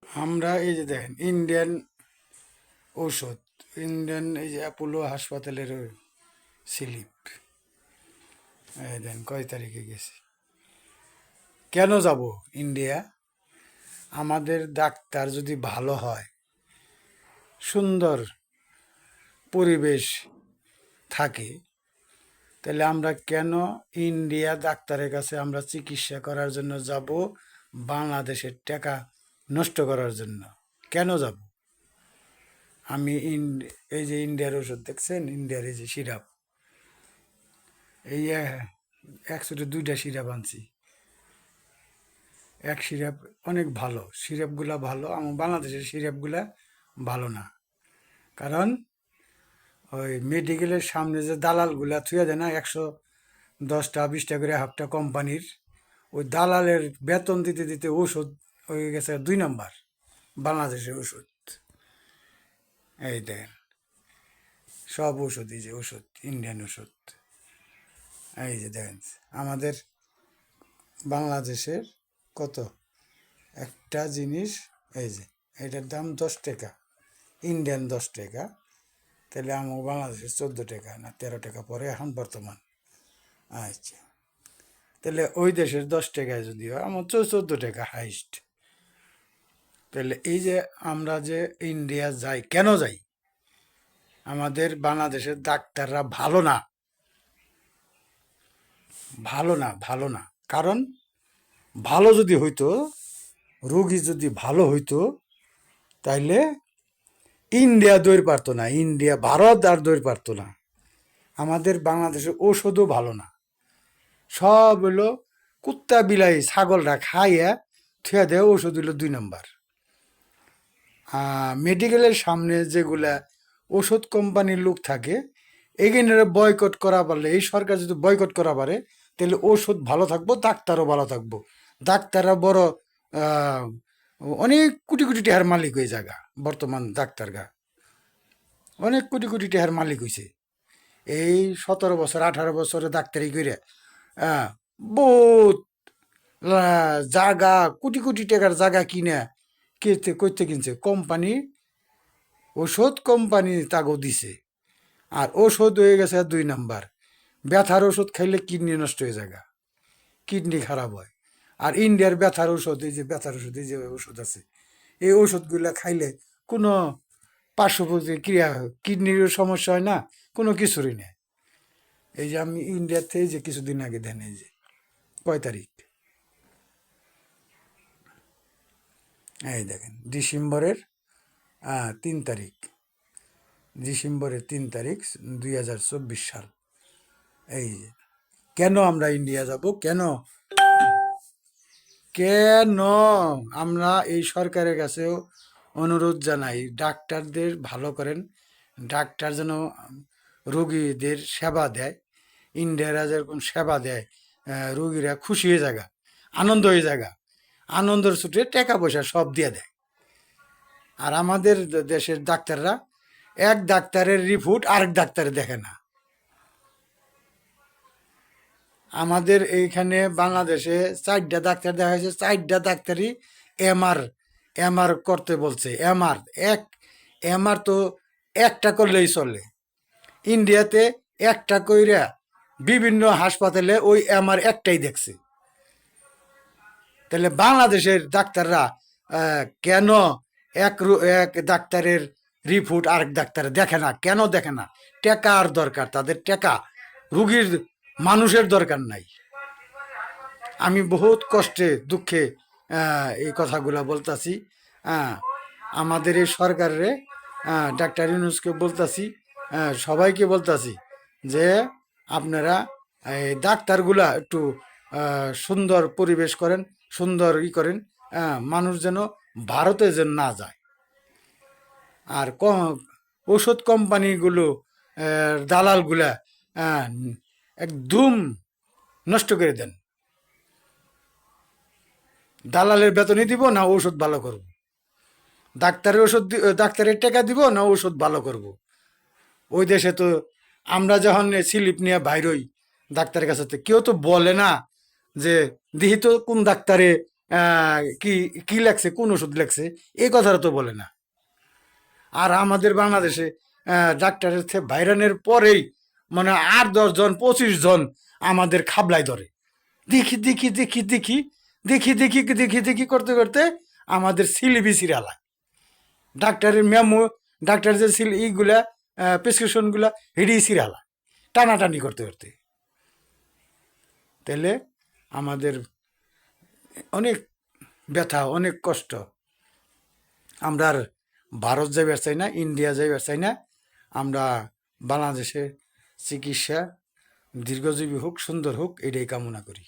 আমরা এই যে দেখেন ইন্ডিয়ান ঔষধ, ইন্ডিয়ান এই যে অ্যাপোলো হাসপাতালের স্লিপ, এই দেন কয় তারিখে গেছি। কেন যাব ইন্ডিয়া? আমাদের ডাক্তার যদি ভালো হয়, সুন্দর পরিবেশ থাকে, তাহলে আমরা কেন ইন্ডিয়া ডাক্তারের কাছে আমরা চিকিৎসা করার জন্য যাব? বাংলাদেশের টাকা নষ্ট করার জন্য কেন যাব? আমি এই যে ইন্ডিয়ার ওষুধ দেখছেন, ইন্ডিয়ার এই যে সিরাপ, এই একসাথে দুইটা সিরাপ আনছি। এক সিরাপ অনেক ভালো, সিরাপগুলা ভালো, আমার বাংলাদেশের সিরাপগুলা ভালো না। কারণ ওই মেডিকেলের সামনে যে দালালগুলা থুয়ে দেয় না, 110টা 20টা করে হাফটা কোম্পানির, ওই দালালের বেতন দিতে দিতে ওষুধ হয়ে গেছে 2 নম্বর বাংলাদেশের ওষুধ। এই দেখেন সব ওষুধ, এই যে ওষুধ, ইন্ডিয়ান ওষুধ, এই যে দেখেন আমাদের বাংলাদেশের কত একটা জিনিস, এই যে এটার দাম 10 টাকা, ইন্ডিয়ান 10 টাকা, তাহলে আমার বাংলাদেশের 14 টাকা না 13 টাকা পরে এখন বর্তমান। আচ্ছা, তাহলে ওই দেশের 10 টাকায় যদি হয়, আমার 14 টাকা হাইস্ট। তাহলে এই যে আমরা যে ইন্ডিয়া যাই, কেন যাই? আমাদের বাংলাদেশের ডাক্তাররা ভালো না, ভালো না, ভালো না। কারণ ভালো যদি হইতো, রোগী যদি ভালো হইতো, তাইলে ইন্ডিয়া দৌড় পারতো না, ইন্ডিয়া ভারত আর দৌড় পারতো না। আমাদের বাংলাদেশের ঔষধও ভালো না, সব হলো কুত্তা বিলাই ছাগলরা খাইয়া থুয়া দেয়, ওষুধ হইলো 2 নম্বর। মেডিকেলের সামনে যেগুলা ওষুধ কোম্পানির লোক থাকে, এখানে বয়কট করা পারলে, এই সরকার যদি বয়কট করা পারে, তাহলে ওষুধ ভালো থাকবো, ডাক্তারও ভালো থাকবো। ডাক্তাররা বড় আহ, অনেক কোটি কোটি টাকার মালিক হয়ে জায়গা, বর্তমান ডাক্তারগা অনেক কোটি কোটি টাকার মালিক হয়েছে। এই 17 বছর 18 বছরে ডাক্তারি করে আহ, বহুত জায়গা, কোটি কোটি টাকার জায়গা কিনে করতে কিনছে কোম্পানি, ওষুধ কোম্পানি তাগো দিছে। আর ওষুধ হয়ে গেছে 2 নম্বর। ব্যথার ওষুধ খাইলে কিডনি নষ্ট হয়ে যায়, কিডনি খারাপ হয়। আর ইন্ডিয়ার ব্যথার ওষুধ, এই যে ব্যথার ওষুধ, এই যে ওষুধ আছে, এই ওষুধগুলা খাইলে কোনো পার্শ্ব প্রতিক্রিয়া, কিডনির সমস্যা হয় না, কোনো কিছুরই নেই। এই যে আমি ইন্ডিয়াতে এই যে কিছুদিন আগে দেন, এই যে কয় তারিখ, এই দেখেন ডিসেম্বরের 3 তারিখ, ডিসেম্বরের 3 তারিখ 2024 সাল। এই যে কেন আমরা ইন্ডিয়া যাব, কেন কেন আমরা এই সরকারের কাছেও অনুরোধ জানাই, ডাক্তারদের ভালো করেন, ডাক্তার যেন রোগীদের সেবা দেয়, ইন্ডিয়ারা যেরকম সেবা দেয়, রোগীরা খুশি হয়ে জায়গা, আনন্দ হয়ে জায়গা, আনন্দের ছুটে টাকা পয়সা সব দিয়ে দেয়। আর আমাদের দেশের ডাক্তাররা এক ডাক্তারের রিপোর্ট আরেক ডাক্তারে দেখে না। আমাদের এইখানে বাংলাদেশে 4টা ডাক্তার দেখা হয়েছে, 4টা ডাক্তারই এমআর এমআর করতে বলছে। এমআর এক এমআর তো একটা করলেই চলে। ইন্ডিয়াতে একটা কইরা বিভিন্ন হাসপাতালে ওই এমআর একটাই দেখছে। তাহলে বাংলাদেশের ডাক্তাররা কেন এক ডাক্তারের রিপোর্ট আরেক ডাক্তারে দেখে না? কেন দেখে না? টাকার দরকার তাদের, টাকা, রুগীর মানুষের দরকার নাই। আমি বহুত কষ্টে দুঃখে এই কথাগুলা বলতাছি। আমাদের এই সরকারে, ডাক্তার ইউনূসকে বলতাছি, সবাইকে বলতাছি যে আপনারা এই ডাক্তারগুলা একটু সুন্দর পরিবেশ করেন, সুন্দর করেন, মানুষ যেন ভারতে যেন না যায়। আর ওষুধ কোম্পানিগুলো, দালালগুলা একদম নষ্ট করে দেন। দালালের বেতনই দিব না ওষুধ ভালো করব? ডাক্তারের ওষুধ ডাক্তারের টাকা দিব না ওষুধ ভালো করব? ওই দেশে তো আমরা যখন স্লিপ নিয়ে বাইর হই ডাক্তারের কাছে, কেউ তো বলে না যে দেখি তো কোন ডাক্তারে কি কি লাগছে, কোন ওষুধ লাগছে, এই কথাটা তো বলে না। আর আমাদের বাংলাদেশে ডাক্তারের থেকে ভাইরানের পরেই মানে 8-10 জন 25 জন আমাদের খাবলাই ধরে। দেখি দেখি দেখি দেখি দেখি দেখি দেখি দেখি করতে করতে আমাদের সিলিবি সিরালা ডাক্তারের মেমো, ডাক্তার যে সিল এইগুলা প্রেসক্রিপশনগুলা হেডি সিরালা টানাটানি করতে করতে। তাহলে আমাদের অনেক ব্যথা, অনেক কষ্ট। আমরা আর ভারত যাইবার চাই না, ইন্ডিয়া যাইবার চাই না। আমরা বাংলাদেশে চিকিৎসা দীর্ঘজীবী হোক, সুন্দর হোক, এটাই কামনা করি।